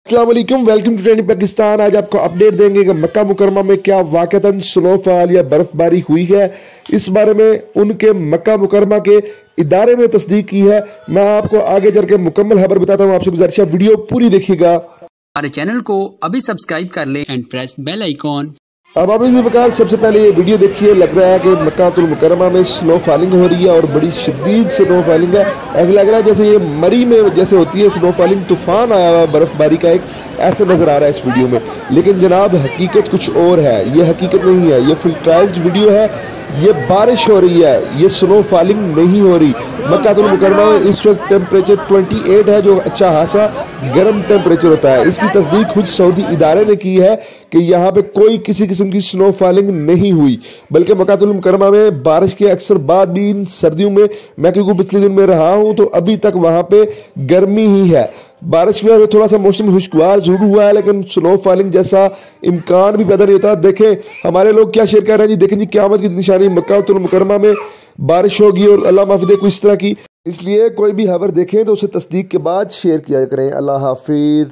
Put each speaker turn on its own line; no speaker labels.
अस्सलाम वालेकुम, welcome to trending Pakistan. आज आपको अपडेट देंगे कि मक्का मुकरमा में क्या वाकईतन स्नोफॉल या बर्फबारी हुई है। इस बारे में उनके मक्का मुकरमा के इदारे ने तस्दीक की है। मैं आपको आगे चल के मुकम्मल खबर बताता हूँ। आपसे गुजारिश है वीडियो पूरी देखिएगा।
हमारे चैनल को अभी सब्सक्राइब कर ले एंड प्रेस बेल आइकॉन।
अब आप इस वक्त सबसे पहले ये वीडियो देखिए। लग रहा है कि मक्कातुल मुकरमा में स्नो फॉलिंग हो रही है और बड़ी शदीद स्नो फॉलिंग है। ऐसा लग रहा है जैसे ये मरी में जैसे होती है स्नो फॉलिंग, तूफान आया हुआ बर्फबारी का एक, ऐसा नजर आ रहा है इस वीडियो में। लेकिन जनाब हकीकत कुछ और है, ये हकीकत नहीं है, ये फिल्ट्राइज्ड वीडियो है। ये बारिश हो रही है, ये स्नो फॉलिंग नहीं हो रही। मक्कातुल मुकरमा में इस वक्त टेम्परेचर 28 है, जो अच्छा खासा गर्म टेम्परेचर होता है। इसकी तस्दीक खुद सऊदी इदारे ने की है कि यहाँ पे कोई किसी किस्म की स्नो फॉलिंग नहीं हुई, बल्कि मक्कातुल मुकरमा में बारिश के अक्सर बाद भी इन सर्दियों में, मैं क्योंकि पिछले दिन में रहा हूँ तो अभी तक वहाँ पे गर्मी ही है। बारिश की वजह से थोड़ा सा मौसम खुशगवार जरूर हुआ है, लेकिन स्नो फॉलिंग जैसा इम्कान भी पैदा नहीं होता। देखें हमारे लोग क्या शेयर कर रहे हैं जी, देखें जी क़यामत की निशानी, मक्कातुल मुकरमा में बारिश होगी और अल्लाह माफ़ी दे कुछ इस तरह की। इसलिए कोई भी खबर देखें तो उसे तस्दीक के बाद शेयर किया करें। अल्लाह हाफिज़।